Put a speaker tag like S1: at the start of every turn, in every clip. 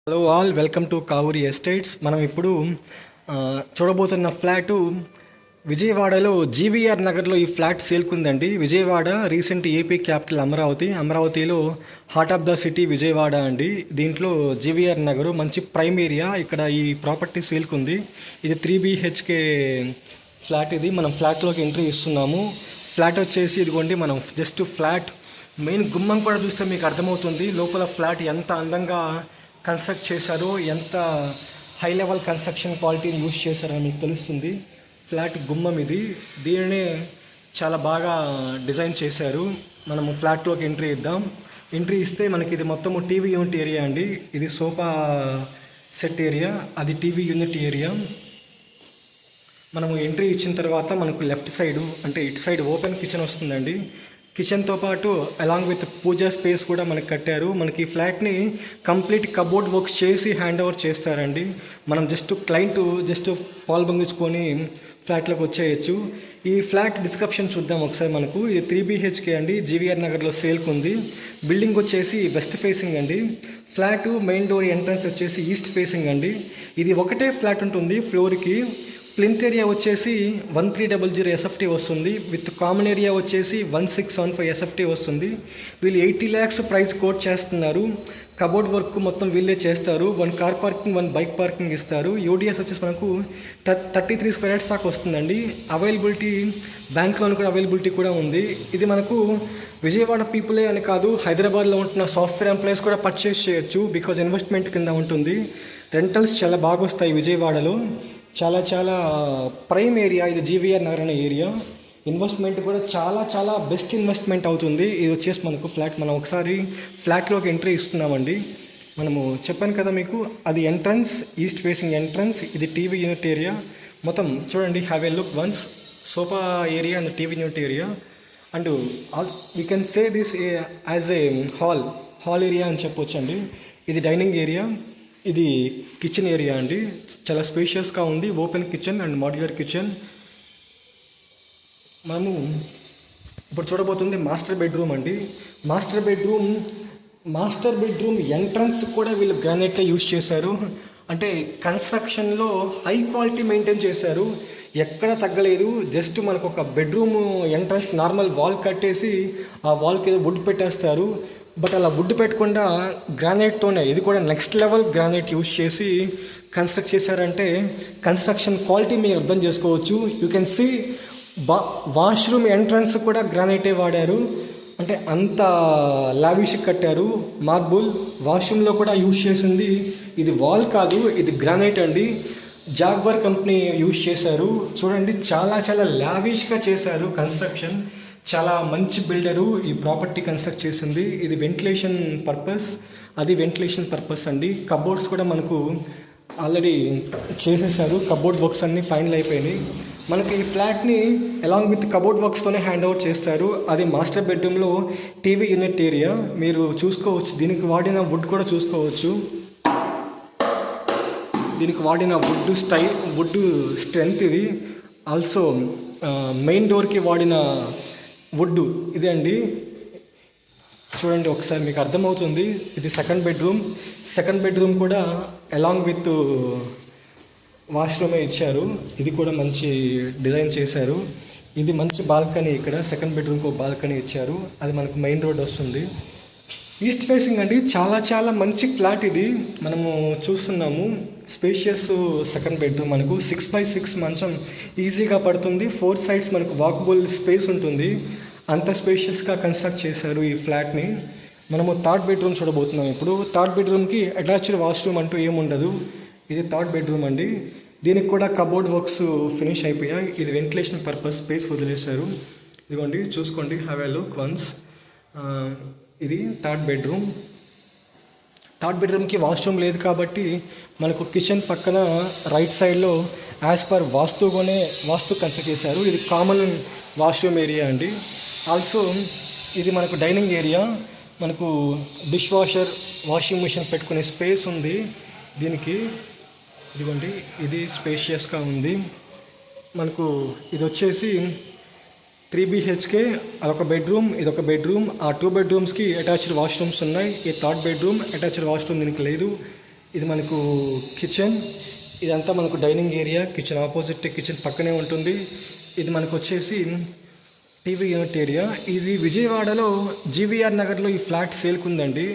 S1: Hello all, welcome to Kavuri estates. మనం ఇప్పుడు చూడబోతున్న ఫ్లాటు విజయవాడలో జీవీఆర్ నగర్లో ఈ ఫ్లాట్ సేల్కుందండి. విజయవాడ రీసెంట్ ఏపీ క్యాపిటల్ అమరావతిలో heart of the city Vijayawada అండి. దీంట్లో జీవీఆర్ నగరు మంచి ప్రైమ్ ఏరియా. ఇక్కడ ఈ ప్రాపర్టీ సేల్కుంది. ఇది 3 BHK ఫ్లాట్. ఇది మనం ఫ్లాట్లోకి ఎంట్రీ ఇస్తున్నాము. ఫ్లాట్ వచ్చేసి ఇదిగోండి, మనం జస్ట్ ఫ్లాట్ మెయిన్ గుమ్మం కూడా చూస్తే మీకు అర్థమవుతుంది లోపల ఫ్లాట్ ఎంత అందంగా కన్స్ట్రక్ట్ చేశారో, ఎంత హై లెవెల్ కన్స్ట్రక్షన్ క్వాలిటీని యూజ్ చేశారో మీకు తెలుస్తుంది. ఫ్లాట్ గుమ్మం ఇది. దీనినే చాలా బాగా డిజైన్ చేశారు. మనము ఫ్లాట్లోకి ఎంట్రీ ఇద్దాం. ఎంట్రీ ఇస్తే మనకి ఇది మొత్తము టీవీ యూనిట్ ఏరియా అండి. ఇది సోఫా సెట్ ఏరియా, అది టీవీ యూనిట్ ఏరియా. మనము ఎంట్రీ ఇచ్చిన తర్వాత మనకు లెఫ్ట్ సైడు అంటే ఇటు సైడ్ ఓపెన్ కిచెన్ వస్తుందండి. కిచెన్తో పాటు అలాంగ్ విత్ పూజా స్పేస్ కూడా మనకి కట్టారు. మనకి ఈ ఫ్లాట్ని కంప్లీట్ కబోర్డ్ వర్క్స్ చేసి హ్యాండ్ ఓవర్ చేస్తారండి. మనం క్లయింట్ పాలు పొంగించుకొని ఫ్లాట్లోకి వచ్చేయచ్చు. ఈ ఫ్లాట్ డిస్క్రిప్షన్ చూద్దాం ఒకసారి. మనకు ఇది 3 BHK అండి. జీవీఆర్ నగర్లో సేల్కి ఉంది. బిల్డింగ్ వచ్చేసి వెస్ట్ ఫేసింగ్ అండి. ఫ్లాట్ మెయిన్ డోర్ ఎంట్రన్స్ వచ్చేసి ఈస్ట్ ఫేసింగ్ అండి. ఇది ఒకటే ఫ్లాట్ ఉంటుంది ఫ్లోర్కి. ప్లింత్ ఏరియా వచ్చేసి 1300 SFT వస్తుంది. విత్ కామన్ ఏరియా వచ్చేసి 1675 SFT వస్తుంది. వీళ్ళు 80 lakhs ప్రైస్ కోట్ చేస్తున్నారు. కబోర్డ్ వర్క్ మొత్తం వీళ్ళే చేస్తారు. 1 కార్ పార్కింగ్ 1 బైక్ పార్కింగ్ ఇస్తారు. యూడిఎస్ వచ్చేసి మనకు 33 square yards దాకా వస్తుందండి. అవైలబిలిటీ బ్యాంక్ లోన్ కూడా అవైలబిలిటీ కూడా ఉంది. ఇది మనకు విజయవాడ పీపులే అని కాదు, హైదరాబాద్లో ఉంటున్న సాఫ్ట్వేర్ ఎంప్లాయీస్ కూడా పర్చేస్ చేయొచ్చు. బికాజ్ ఇన్వెస్ట్మెంట్ కింద ఉంటుంది. రెంటల్స్ చాలా బాగా వస్తాయి విజయవాడలో. చాలా ప్రైమ్ ఏరియా ఇది జీవీఆర్ నగర్ అనే ఏరియా. ఇన్వెస్ట్మెంట్ కూడా చాలా బెస్ట్ ఇన్వెస్ట్మెంట్ అవుతుంది. ఇది వచ్చేసి మనకు ఫ్లాట్. మనం ఒకసారి ఫ్లాట్లోకి ఎంట్రీ ఇస్తున్నామండి. మనము చెప్పాను కదా మీకు, అది ఎంట్రన్స్, ఈస్ట్ ఫేసింగ్ ఎంట్రన్స్. ఇది టీవీ యూనిట్ ఏరియా. మొత్తం చూడండి, have a look once. Sofa area and TV unit area. And we can say this as a hall area అని చెప్పొచ్చు అండి. ఇది డైనింగ్ ఏరియా, ఇది కిచెన్ ఏరియా అండి. చాలా స్పేషియస్గా ఉంది. Open kitchen and modular kitchen. మనము ఇప్పుడు చూడబోతుంది మాస్టర్ బెడ్రూమ్ అండి. మాస్టర్ బెడ్రూమ్ ఎంట్రన్స్ కూడా వీళ్ళు గ్రానైట్గా యూజ్ చేశారు. అంటే కన్స్ట్రక్షన్లో హై క్వాలిటీ మెయింటైన్ చేశారు. ఎక్కడ తగ్గలేదు. జస్ట్ మనకు ఒక బెడ్రూమ్ ఎంట్రన్స్ నార్మల్ వాల్ కట్టేసి ఆ వాల్కి ఏదో వుడ్ పెట్టేస్తారు. బట్ అలా వుడ్ పెట్టకుండా గ్రానైట్తోనే, ఇది కూడా నెక్స్ట్ లెవెల్ గ్రానైట్ యూజ్ చేసి కన్స్ట్రక్ట్ చేశారంటే కన్స్ట్రక్షన్ క్వాలిటీ మీరు అర్థం చేసుకోవచ్చు. You can see washroom entrance కూడా గ్రానైటే వాడారు. అంటే అంత లావిష్ కట్టారు. మార్బుల్ వాష్రూమ్లో కూడా యూజ్ చేసింది. ఇది వాల్ కాదు, ఇది గ్రానైట్ అండి. జాగ్వర్ కంపెనీ యూజ్ చేశారు. చూడండి, చాలా లావిష్గా చేశారు కన్స్ట్రక్షన్. చాలా మంచి బిల్డరు ఈ ప్రాపర్టీ కన్స్ట్రక్ట్ చేసింది. ఇది వెంటిలేషన్ పర్పస్, అది వెంటిలేషన్ పర్పస్ అండి. కబోర్డ్స్ కూడా మనకు ఆల్రెడీ చేసేసారు. కబోర్డ్ వర్క్స్ అన్నీ ఫైనల్ అయిపోయినాయి. మనకి ఈ ఫ్లాట్ని అలాంగ్ విత్ కబోర్డ్ వర్క్స్తోనే హ్యాండ్ ఓవర్ చేస్తారు. అది మాస్టర్ బెడ్రూమ్లో టీవీ యూనిట్ ఏరియా. మీరు చూసుకోవచ్చు, దీనికి వాడిన వుడ్ కూడా చూసుకోవచ్చు. దీనికి వాడిన వుడ్ స్ట్రెంత్ ఇది. ఆల్సో మెయిన్ డోర్కి వాడిన వుడ్ ఇదే అండి. చూడండి ఒకసారి, మీకు అర్థమవుతుంది. ఇది సెకండ్ బెడ్రూమ్ కూడా అలాంగ్ విత్ వాష్రూమే ఇచ్చారు. ఇది కూడా మంచి డిజైన్ చేశారు. ఇది మంచి బాల్కనీ. ఇక్కడ సెకండ్ బెడ్రూమ్కి ఒక బాల్కనీ ఇచ్చారు. అది మనకు మెయిన్ రోడ్ వస్తుంది. ఈస్ట్ ఫేసింగ్ అండి. చాలా మంచి ఫ్లాట్ ఇది. మనము చూస్తున్నాము. Spacious second bedroom. మనకు 6x6 మంచం ఈజీగా పడుతుంది. 4 sides మనకు వాకబుల్ స్పేస్ ఉంటుంది. అంత స్పేషియస్గా కన్స్ట్రక్ట్ చేశారు ఈ ఫ్లాట్ని. మనము థర్డ్ బెడ్రూమ్ చూడబోతున్నాం ఇప్పుడు. థర్డ్ బెడ్రూమ్కి అటాచ్డ్ వాష్రూమ్ అంటూ ఏముండదు. ఇది థర్డ్ బెడ్రూమ్ అండి. దీనికి కూడా కబోర్డ్ వర్క్స్ ఫినిష్ అయిపోయాయి. ఇది వెంటిలేషన్ పర్పస్ స్పేస్ వదిలేశారు. ఇదిగోండి, చూసుకోండి, హ్యావ్ ఏ లుక్ వన్స్. ఇది థర్డ్ బెడ్రూమ్కి వాష్రూమ్ లేదు కాబట్టి మనకు కిచెన్ పక్కన రైట్ సైడ్లో యాజ్ పర్ వాస్తు కన్స్ట్రక్ట్ చేశారు. ఇది కామన్ వాష్రూమ్ ఏరియా అండి. ఆల్సో ఇది మనకు డైనింగ్ ఏరియా. మనకు డిష్ వాషర్, వాషింగ్ మిషన్ పెట్టుకునే స్పేస్ ఉంది దీనికి. ఇదిగోండి, ఇది స్పేషియస్గా ఉంది. మనకు ఇది వచ్చేసి 3 BHK, అదొక బెడ్రూమ్, ఇదొక బెడ్రూమ్. ఆ 2 bedrooms అటాచ్డ్ వాష్రూమ్స్ ఉన్నాయి. ఈ థర్డ్ బెడ్రూమ్ అటాచ్డ్ వాష్రూమ్ దీనికి లేదు. ఇది మనకు కిచెన్, ఇదంతా మనకు dining area, kitchen opposite kitchen పక్కనే ఉంటుంది. ఇది మనకు వచ్చేసి టీవీ యూనిట్ ఏరియా. ఇది విజయవాడలో జీవీఆర్ నగర్లో ఈ ఫ్లాట్ సేల్కుందండి.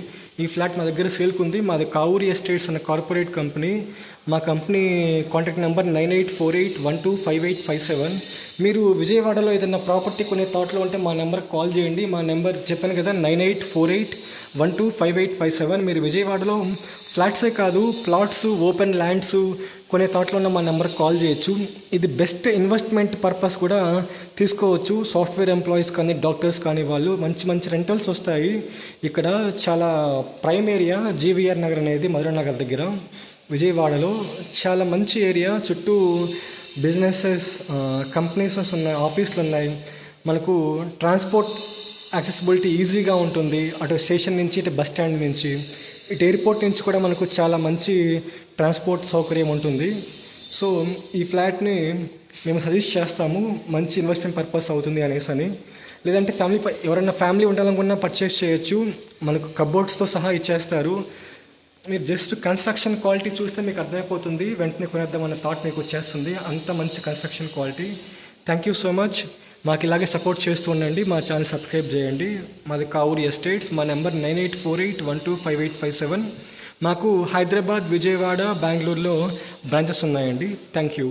S1: ఈ ఫ్లాట్ మా దగ్గర సేల్కుంది. మాది కావూరి ఎస్టేట్స్ అనే కార్పొరేట్ కంపెనీ. మా కంపెనీ కాంటాక్ట్ నెంబర్ 9848125857. మీరు విజయవాడలో ఏదైనా ప్రాపర్టీ కొనే థాట్లో ఉంటే మా నెంబర్కి కాల్ చేయండి. మా నెంబర్ చెప్పాను కదా, 9848125857. మీరు విజయవాడలో ఫ్లాట్సే కాదు, ప్లాట్స్, ఓపెన్ ల్యాండ్స్ కొనే థాట్లో ఉన్న మా నెంబర్కి కాల్ చేయొచ్చు. ఇది బెస్ట్ ఇన్వెస్ట్మెంట్ పర్పస్ కూడా తీసుకోవచ్చు. సాఫ్ట్వేర్ ఎంప్లాయీస్ కానీ, డాక్టర్స్ కానీ వాళ్ళు మంచి మంచి రెంటల్స్ వస్తాయి. ఇక్కడ చాలా ప్రైమ్ ఏరియా జీవీఆర్ నగర్ అనేది, మధురా నగర్ దగ్గర విజయవాడలో చాలా మంచి ఏరియా. చుట్టూ బిజినెసెస్, కంపెనీస్ ఉన్నాయి, ఆఫీసులు ఉన్నాయి. మనకు ట్రాన్స్పోర్ట్ యాక్సెసిబిలిటీ ఈజీగా ఉంటుంది. అటు స్టేషన్ నుంచి, ఇటు బస్ స్టాండ్ నుంచి, ఇటు ఎయిర్పోర్ట్ నుంచి కూడా మనకు చాలా మంచి ట్రాన్స్పోర్ట్ సౌకర్యం ఉంటుంది. సో ఈ ఫ్లాట్ని మేము సజెస్ట్ చేస్తాము, మంచి ఇన్వెస్ట్మెంట్ పర్పస్ అవుతుంది అనేసి అని. లేదంటే ఎవరైనా ఫ్యామిలీ ఉండాలనుకున్నా పర్చేస్ చేయొచ్చు. మనకు కబోర్డ్స్తో సహా ఇచ్చేస్తారు. మీరు జస్ట్ కన్స్ట్రక్షన్ క్వాలిటీ చూస్తే మీకు అర్థమైపోతుంది, వెంటనే కొనేద్దామన్న థాట్ మీకు వచ్చేస్తుంది. అంత మంచి construction quality. Thank you so much. మాకు ఇలాగే సపోర్ట్ చేస్తూ ఉండండి. మా ఛానల్ సబ్స్క్రైబ్ చేయండి. మాది కావూరి ఎస్టేట్స్. మా నెంబర్ 9848125857. మాకు హైదరాబాద్, విజయవాడ, బెంగళూరులో బ్రాంచెస్ ఉన్నాయండి. Thank you.